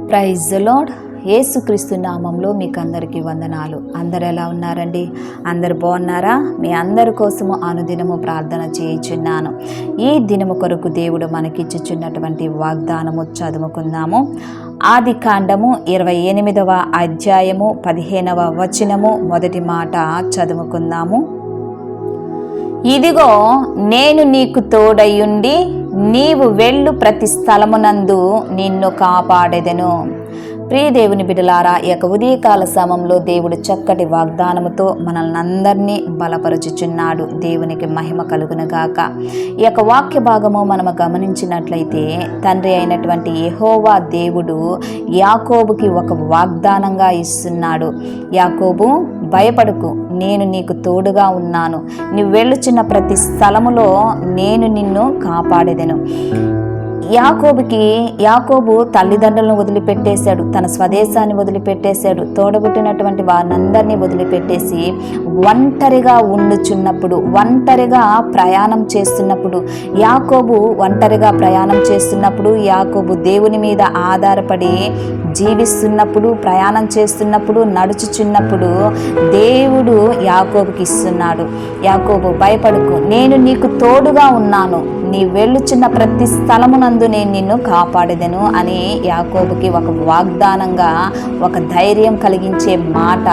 Praise the lord. యేసుక్రీస్తు నామంలో మీకు అందరికీ వందనాలు. అందరు ఎలా ఉన్నారండి? అందరు బాగున్నారా? మీ అందరి కోసము అనుదినము ప్రార్థన చేయుచున్నాను. ఈ దినము కొరకు దేవుడు మనకిచ్చుచున్నటువంటి వాగ్దానము చదువుకుందాము. ఆది కాండము 28వ అధ్యాయము 15వ వచనము మొదటి మాట చదువుకుందాము. ఇదిగో నేను నీకు తోడయుండి నీవు వెళ్ళు ప్రతి స్థలమునందు నిన్ను కాపాడెదను. ప్రియ దేవుని బిడ్డలారా, ఈ యొక్క ఉదయకాల సమయంలో దేవుడు చక్కటి వాగ్దానముతో మనల్ని అందరినీ బలపరుచుచున్నాడు. దేవునికి మహిమ కలుగునుగాక. ఈ యొక్క వాక్య భాగము మనము గమనించినట్లయితే తండ్రి అయినటువంటి యెహోవా దేవుడు యాకోబుకి ఒక వాగ్దానంగా ఇస్తున్నాడు. యాకోబు, భయపడకు, నేను నీకు తోడుగా ఉన్నాను. నువ్వు వెళ్ళుచున్న ప్రతి స్థలములో నేను నిన్ను కాపాడెదను. యాకోబు తల్లిదండ్రులను వదిలిపెట్టేశాడు, తన స్వదేశాన్ని వదిలిపెట్టేశాడు, తోడబుట్టినటువంటి వారినందరినీ వదిలిపెట్టేసి ఒంటరిగా ఉండుచున్నప్పుడు, ఒంటరిగా ప్రయాణం చేస్తున్నప్పుడు, యాకోబు దేవుని మీద ఆధారపడి జీవిస్తున్నప్పుడు, ప్రయాణం చేస్తున్నప్పుడు, నడుచుచున్నప్పుడు దేవుడు యాకోబుకి ఇస్తున్నాడు. యాకోబు, భయపడకు, నేను నీకు తోడుగా ఉన్నాను. నీ వెళ్ళుచున్న ప్రతి స్థలమునందు నేను నిన్ను కాపాడెదను అని యాకోబుకి ఒక వాగ్దానంగా, ఒక ధైర్యం కలిగించే మాట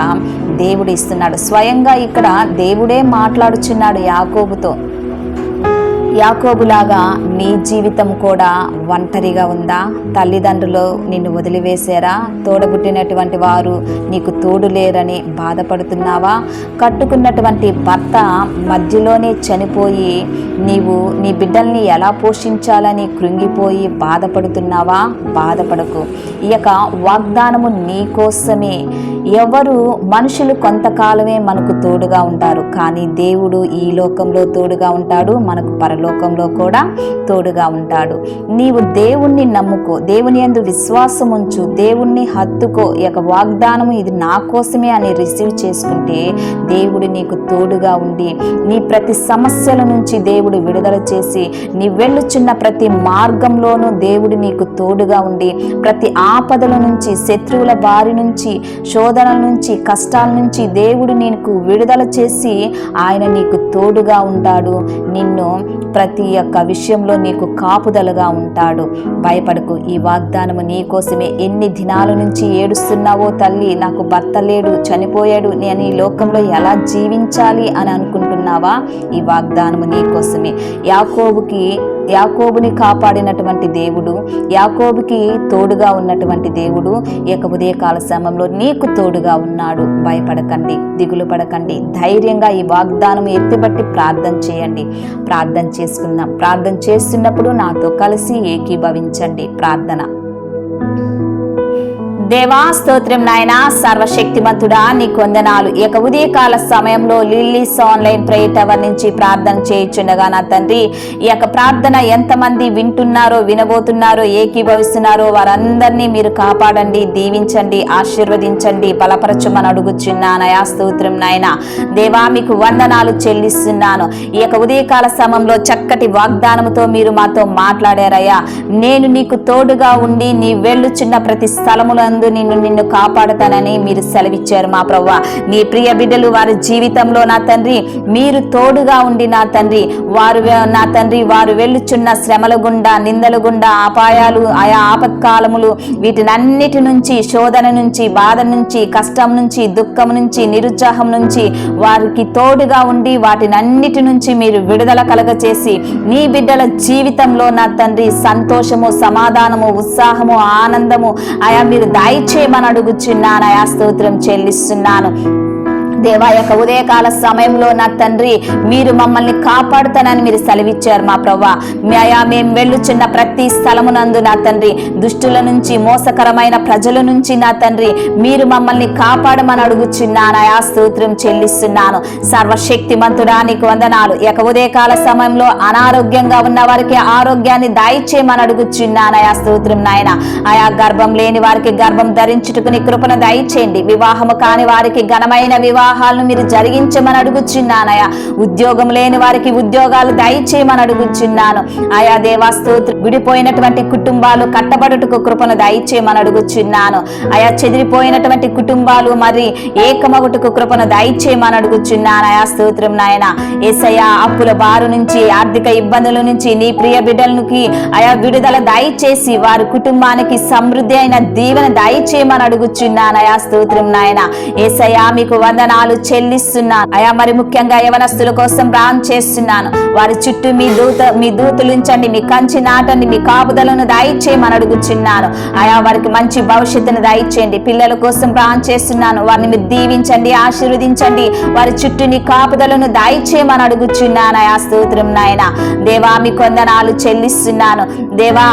దేవుడు ఇస్తున్నాడు. స్వయంగా ఇక్కడ దేవుడే మాట్లాడుచున్నాడు యాకోబుతో. యాకోబులాగా నీ జీవితం కూడా ఒంటరిగా ఉందా? తల్లిదండ్రులు నిన్ను వదిలివేశారా? తోడబుట్టినటువంటి వారు నీకు తోడు లేరని బాధపడుతున్నావా? కట్టుకున్నటువంటి భర్త మధ్యలోనే చనిపోయి నీవు నీ బిడ్డల్ని ఎలా పోషించాలని కృంగిపోయి బాధపడుతున్నావా? బాధపడకు. ఈ యొక్క వాగ్దానము నీ కోసమే. మనుషులు కొంతకాలమే మనకు తోడుగా ఉంటారు, కానీ దేవుడు ఈ లోకంలో తోడుగా ఉంటాడు, మనకు పరలోకంలో కూడా తోడుగా ఉంటాడు. నీవు దేవుణ్ణి నమ్ముకో, దేవుని యందు విశ్వాసం ఉంచు, దేవుణ్ణి హత్తుకో. ఈ యొక్క వాగ్దానము ఇది నా కోసమే అని రిసీవ్ చేసుకుంటే దేవుడు నీకు తోడుగా ఉండి నీ ప్రతి సమస్యల నుంచి దేవుడు విడుదల చేసి నీ వెళ్ళుచున్న ప్రతి మార్గంలోనూ దేవుడు నీకు తోడుగా ఉండి ప్రతి ఆపదల నుంచి, శత్రువుల బారి నుంచి, శోధనల నుంచి, కష్టాల నుంచి దేవుడు నీకు విడుదల చేసి ఆయన నీకు తోడుగా ఉంటాడు. నిన్ను ప్రతి ఒక్క విషయంలో నీకు కాపుదలగా ఉంటాడు. భయపడకు. ఈ వాగ్దానము నీ కోసమే. ఎన్ని దినాల నుంచి ఏడుస్తున్నావో, తల్లి నాకు భర్త లేడు, చనిపోయాడు, నేను ఈ లోకంలో ఎలా జీవించాలి అని అనుకుంటున్నావా? ఈ వాగ్దానము నీ కోసమే. యాకోబుని కాపాడినటువంటి దేవుడు, యాకోబుకి తోడుగా ఉన్నటువంటి దేవుడు ఈ యొక్క ఉదయకాల సమయంలో నీకు తోడుగా ఉన్నాడు. భయపడకండి, దిగులు పడకండి, ధైర్యంగా ఈ వాగ్దానం ఎత్తిబట్టి ప్రార్థన చేయండి. ప్రార్థన చేసుకుందాం. ప్రార్థన చేస్తున్నప్పుడు నాతో కలిసి ఏకీభవించండి. ప్రార్థన. దేవా, స్తోత్రం నాయనా, సర్వశక్తిమంతుడా, నీకు వందనాలు. ఈ యొక్క ఉదయకాల సమయంలో లిల్లీస్ ఆన్లైన్ ప్రేయర్ టవర్ నుంచి ప్రార్థన చేయించుండగా నా తండ్రి, ఈ యొక్క ప్రార్థన ఎంతమంది వింటున్నారో, వినబోతున్నారో, ఏకీభవిస్తున్నారో వారందరినీ మీరు కాపాడండి, దీవించండి, ఆశీర్వదించండి, బలపరచమని అడుగుచున్నానయా. స్తోత్రం నాయన. దేవా, మీకు వందనాలు చెల్లిస్తున్నాను. ఈ యొక్క ఉదయకాల సమయంలో చక్కటి వాగ్దానముతో మీరు మాతో మాట్లాడారయ్యా. నేను నీకు తోడుగా ఉండి నీ వెళ్ళుచున్న ప్రతి స్థలముల నిన్ను కాపాడుతానని మీరు సెలవిచ్చారు మా ప్రభువా. నీ ప్రియ బిడ్డలు వారి జీవితంలో నా తండ్రి మీరు తోడుగా ఉండి నా తండ్రి వారు వెళ్ళుచున్న శ్రమల గుండా, నిందల గుండా, అపాయాలు, ఆయా ఆపత్కాలములు, వీటినన్నిటి నుంచి, శోధన నుంచి, బాధ నుంచి, కష్టం నుంచి, దుఃఖం నుంచి, నిరుత్సాహం నుంచి వారికి తోడుగా ఉండి వాటినన్నిటి నుంచి మీరు విడుదల కలగచేసి నీ బిడ్డల జీవితంలో నా తండ్రి సంతోషము, సమాధానము, ఉత్సాహము, ఆనందము ఆయా మీరు దయచేయమని అడుగుచున్నానయా. స్తోత్రం చెల్లిస్తున్నాను. దేవా, యొక్క ఉదయకాల సమయంలో నా తండ్రి మీరు మమ్మల్ని కాపాడుతానని మీరు సెలవిచ్చారు మా ప్రభువా. మేము వెళ్ళుచున్న ప్రతి స్థలమునందు నా తండ్రి దుష్టుల నుంచి, మోసకరమైన ప్రజల నుంచి నా తండ్రి మీరు మమ్మల్ని కాపాడమని అడుగుచున్నానయా. స్తోత్రం చెల్లిస్తున్నాను. సర్వశక్తిమంతుడా, నీకు వందనాలు. ఈ యొక్క ఉదయకాల సమయంలో అనారోగ్యంగా ఉన్న వారికి ఆరోగ్యాన్ని దయచేయమని అడుగుచున్నానయా. స్తోత్రం నాయన. ఆయా గర్భం లేని వారికి గర్భం ధరించుటకు నీ కృపను దయచేయండి. వివాహము కాని వారికి ఘనమైన వివాహ వివాహాలను మీరు జరిగించమని అడుగుచున్నానయా. ఉద్యోగం లేని వారికి ఉద్యోగాలు దయచేయమని అడుగుచున్నాను. ఆయా దేవా స్తోత్రం. విడిపోయినటువంటి కుటుంబాలు కట్టబడుటకు కృపను దయచేయమని అడుగుచున్నాను. ఆయా చెదిరిపోయినటువంటి కుటుంబాలు మరి ఏకమగుటకు కృపను దయచేయమని అడుగుచున్నాను. ఆయా స్తోత్రం నాయన. యేసయ్యా, అప్పుల బారు నుంచి, ఆర్థిక ఇబ్బందుల నుంచి నీ ప్రియ బిడ్డలకి ఆయా విడుదల దయచేసి వారి కుటుంబానికి సమృద్ధి అయిన దీవెన దయచేయమని అడుగుచున్నాను. ఆయా స్తోత్రం నాయన. యేసయ్యా, మీకు వందనాలు చెల్లిస్తున్నాను. ఆయా మరి ముఖ్యంగా యవనస్తుల కోసం ప్రార్థన చేస్తున్నాను. వారి చుట్టూ మీ దూతలు ఉంచండి, మీ కంచి నాటండి, మీ కాపుదలను దయచేయమని అడుగుచున్నాను. ఆయా వారికి మంచి భవిష్యత్తును దయచేయండి. పిల్లల కోసం ప్రార్థన చేస్తున్నాను. వారిని మీరు దీవించండి, ఆశీర్వదించండి. వారి చుట్టూ నీ కాపుదలను దయచేయమని అడుగుచున్నాను. ఆయా స్తోత్రం నాయన. దేవా, మీ వందనాలు చెల్లిస్తున్నాను. దేవా,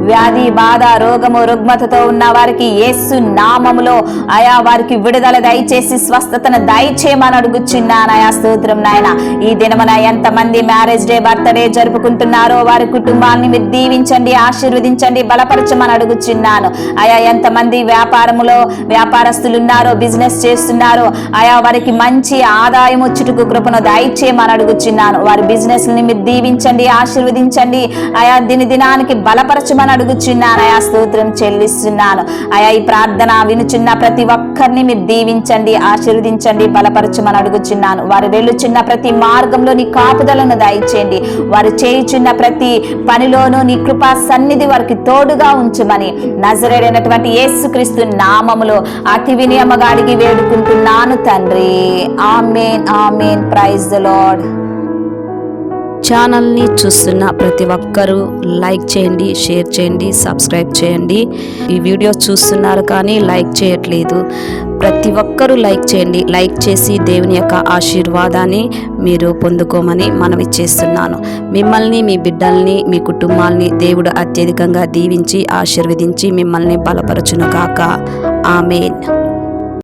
వ్యాధి బాధ రోగము రుగ్మతతో ఉన్న వారికి యేసు నామములో ఆయా వారికి విడుదల దయచేసి స్వస్థతను దయచేయమని అడుగుచున్నాను. ఆయా స్తోత్రం నాయన. ఈ దినమున ఎంతమంది మ్యారేజ్ డే బర్త్డే జరుపుకుంటున్నారో వారి కుటుంబాన్ని మీరు దీవించండి, ఆశీర్వదించండి, బలపరచమని అడుగుచున్నాను. ఆయా ఎంతమంది వ్యాపారస్తులు ఉన్నారో, బిజినెస్ చేస్తున్నారో ఆయా వారికి మంచి ఆదాయం వచ్చుటకు కృపను దయచేయమని అడుగుచున్నాను. వారి బిజినెస్ ని మీరు దీవించండి, ఆశీర్వదించండి. ఆయా దినానికి బలపరచమని అడుగుచున్నాను. ఆయా స్తోత్రం చెల్లిస్తున్నాను. ఆయా ఈ ప్రార్థన వినుచున్న ప్రతి ఒక్కరిని మీరు దీవించండి, ఆశీర్వదించండి, బలపరచమని అడుగుచున్నాను. వారు వెళ్ళుచున్న ప్రతి మార్గంలో నీ కాపుదలను దయచేయండి. వారు చేయుచున్న ప్రతి పనిలోనూ నీ కృపా సన్నిధి వారికి తోడుగా ఉంచమని నజరేడైనటువంటి యేసుక్రీస్తు నామములో అతి వినయముగా అడిగి వేడుకుంటున్నాను తండ్రి. Amen, amen. Praise the lord. ఛానల్ని చూస్తున్న ప్రతి ఒక్కరూ లైక్ చేయండి, షేర్ చేయండి, సబ్స్క్రైబ్ చేయండి. ఈ వీడియో చూస్తున్నారు కానీ లైక్ చేయట్లేదు. ప్రతి ఒక్కరూ లైక్ చేయండి. లైక్ చేసి దేవుని యొక్క ఆశీర్వాదాన్ని మీరు పొందుకోమని మనవి చేస్తున్నాను. మిమ్మల్ని, మీ బిడ్డల్ని, మీ కుటుంబాల్ని దేవుడు అత్యధికంగా దీవించి ఆశీర్వదించి మిమ్మల్ని బలపరచునుగాక. ఆమేన్.